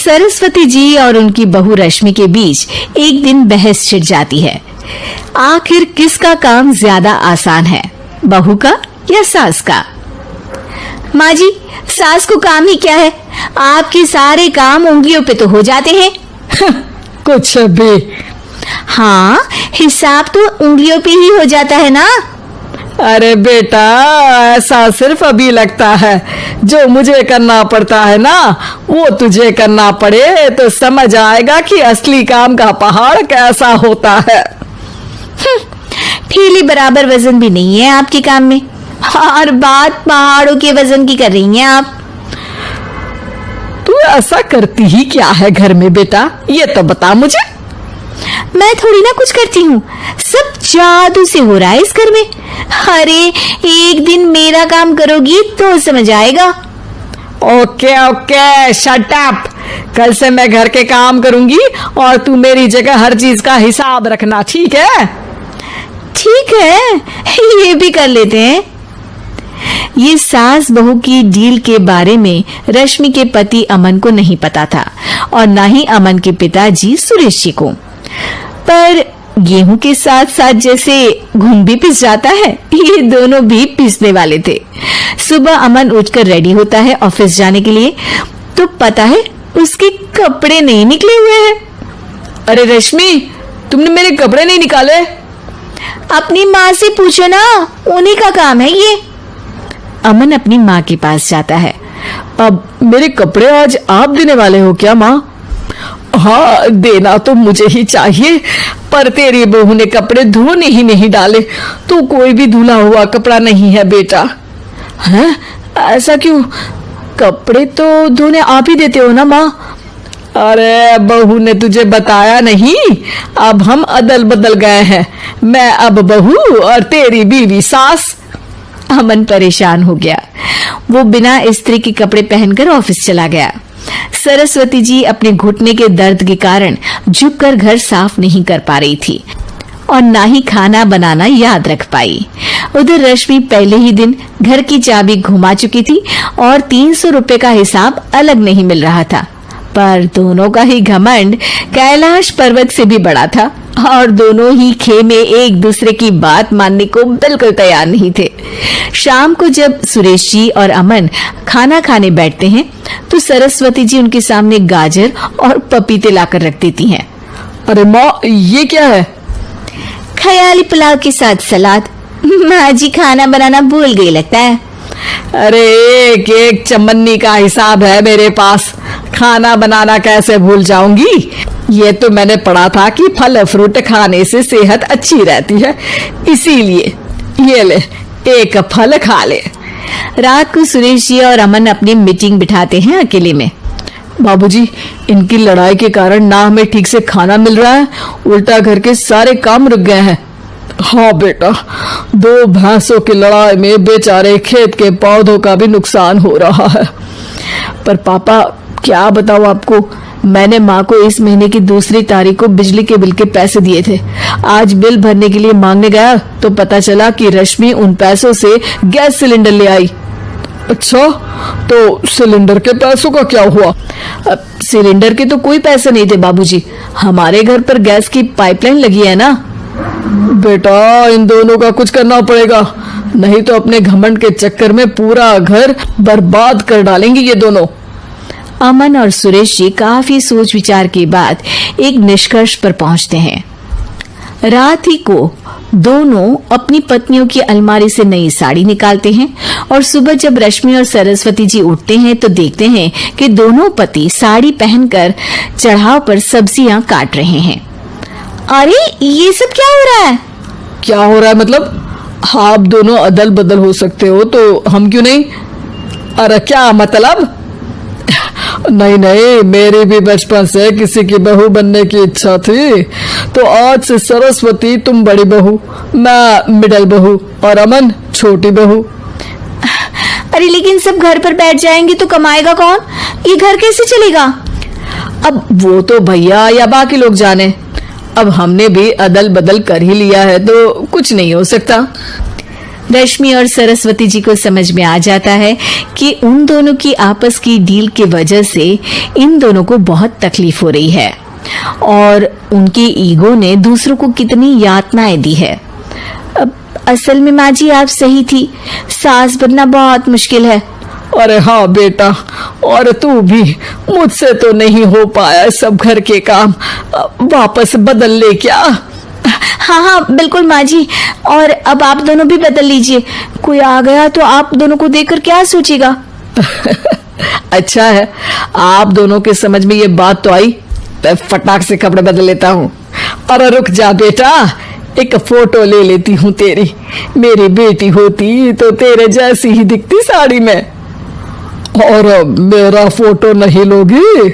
सरस्वती जी और उनकी बहू रश्मि के बीच एक दिन बहस छिड़ जाती है। आखिर किसका काम ज्यादा आसान है, बहू का या सास का? माँ जी, सास को काम ही क्या है, आपके सारे काम उंगलियों पे तो हो जाते हैं। कुछ भी। हाँ, हिसाब तो उंगलियों पे ही हो जाता है ना। अरे बेटा, ऐसा सिर्फ अभी लगता है, जो मुझे करना पड़ता है ना वो तुझे करना पड़े तो समझ आएगा कि असली काम का पहाड़ कैसा होता है। ठेले बराबर वजन भी नहीं है आपके काम में, और बात पहाड़ों के वजन की कर रही हैं आप। तू ऐसा करती ही क्या है घर में बेटा, ये तो बता मुझे। मैं थोड़ी ना कुछ करती हूँ, सब जादू से हो रहा है इस घर में। अरे एक दिन मेरा काम करोगी तो समझ आएगा। Okay okay, shut up. कल से मैं घर के काम करूंगी और तू मेरी जगह हर चीज का हिसाब रखना, ठीक है? ठीक है, ये भी कर लेते हैं। ये सास बहू की डील के बारे में रश्मि के पति अमन को नहीं पता था और ना ही अमन के पिताजी सुरेश जी को। पर गेहूं के साथ साथ जैसे घुन भी पिस जाता है, ये दोनों भी पिसने वाले थे। सुबह अमन उठकर रेडी होता है ऑफिस जाने के लिए, तो पता है उसके कपड़े नहीं निकले हुए हैं। अरे रश्मि, तुमने मेरे कपड़े नहीं निकाले? अपनी माँ से पूछो ना, उन्हीं का काम है ये। अमन अपनी माँ के पास जाता है। अब मेरे कपड़े आज आप देने वाले हो क्या माँ? हाँ, देना तो मुझे ही चाहिए, पर तेरी बहू ने कपड़े धोने ही नहीं डाले, तो कोई भी धुला हुआ कपड़ा नहीं है बेटा। हैं? ऐसा क्यों? कपड़े तो धोने आप ही देते हो ना माँ? अरे बहू ने तुझे बताया नहीं, अब हम अदल बदल गए हैं, मैं अब बहू और तेरी बीवी सास। अमन परेशान हो गया। वो बिना इस्त्री के कपड़े पहनकर ऑफिस चला गया। सरस्वती जी अपने घुटने के दर्द के कारण झुककर घर साफ नहीं कर पा रही थी और ना ही खाना बनाना याद रख पाई। उधर रश्मि पहले ही दिन घर की चाबी घुमा चुकी थी और 300 रुपए का हिसाब अलग नहीं मिल रहा था, पर दोनों का ही घमंड कैलाश पर्वत से भी बड़ा था और दोनों ही खेमे एक दूसरे की बात मानने को बिल्कुल तैयार नहीं थे। शाम को जब सुरेश जी और अमन खाना खाने बैठते हैं तो सरस्वती जी उनके सामने गाजर और पपीते लाकर रख देती हैं। अरे माँ, ये क्या है? ख्याली पुलाव के साथ सलाद। माँ जी खाना बनाना भूल गई लगता है। अरे एक एक चमन्नी का हिसाब है मेरे पास, खाना बनाना कैसे भूल जाऊंगी? ये तो मैंने पढ़ा था कि फल फ्रूट खाने से सेहत अच्छी रहती है, इसीलिए ये ले, एक फल खा ले। रात को सुरेश जी और अमन अपनी मीटिंग बिठाते हैं अकेले में। बाबूजी, इनकी लड़ाई के कारण ना हमें ठीक से खाना मिल रहा है, उल्टा घर के सारे काम रुक गए हैं। हाँ बेटा, 2 भैंसों की लड़ाई में बेचारे खेत के पौधों का भी नुकसान हो रहा है। पर पापा, क्या बताऊं आपको, मैंने माँ को इस महीने की 2 तारीख को बिजली के बिल के पैसे दिए थे। आज बिल भरने के लिए मांगने गया तो पता चला कि रश्मि उन पैसों से गैस सिलेंडर ले आई। अच्छा, तो सिलेंडर के पैसों का क्या हुआ? सिलेंडर के तो कोई पैसे नहीं थे बाबूजी, हमारे घर पर गैस की पाइपलाइन लगी है ना। बेटा, इन दोनों का कुछ करना पड़ेगा, नहीं तो अपने घमंड के चक्कर में पूरा घर बर्बाद कर डालेंगे ये दोनों। अमन और सुरेश जी काफी सोच विचार के बाद एक निष्कर्ष पर पहुंचते हैं। रात ही को दोनों अपनी पत्नियों की अलमारी से नई साड़ी निकालते हैं और सुबह जब रश्मि और सरस्वती जी उठते हैं तो देखते हैं कि दोनों पति साड़ी पहनकर चढ़ाव पर सब्जियां काट रहे हैं। अरे ये सब क्या हो रहा है? क्या हो रहा है मतलब? आप दोनों अदल बदल हो सकते हो तो हम क्यों नहीं? अरे क्या मतलब? नहीं नहीं, मेरी भी बचपन से किसी की बहू बनने की इच्छा थी, तो आज से सरस्वती तुम बड़ी बहू, मैं मिडल बहू और अमन छोटी बहू। अरे लेकिन सब घर पर बैठ जाएंगे तो कमाएगा कौन? ये घर कैसे चलेगा? अब वो तो भैया या बाकी लोग जाने, अब हमने भी अदल बदल कर ही लिया है तो कुछ नहीं हो सकता। रश्मि और सरस्वती जी को समझ में आ जाता है कि उन दोनों की आपस की डील की वजह से इन दोनों को बहुत तकलीफ हो रही है और उनके ईगो ने दूसरों को कितनी यातनाएं दी है। अब असल में माँ जी आप सही थी, सास बनना बहुत मुश्किल है। अरे हाँ बेटा, और तू भी, मुझसे तो नहीं हो पाया सब घर के काम, वापस बदल ले क्या? हाँ हाँ बिल्कुल माँ जी, और अब आप दोनों भी बदल लीजिए, कोई आ गया तो आप दोनों को देखकर क्या सोचेगा। अच्छा है, आप दोनों के समझ में ये बात तो आई, मैं फटाक से कपड़े बदल लेता हूँ। अरे रुक जा बेटा, एक फोटो ले लेती हूँ तेरी, मेरी बेटी होती तो तेरे जैसी ही दिखती साड़ी में। और मेरा फोटो नहीं लोगी?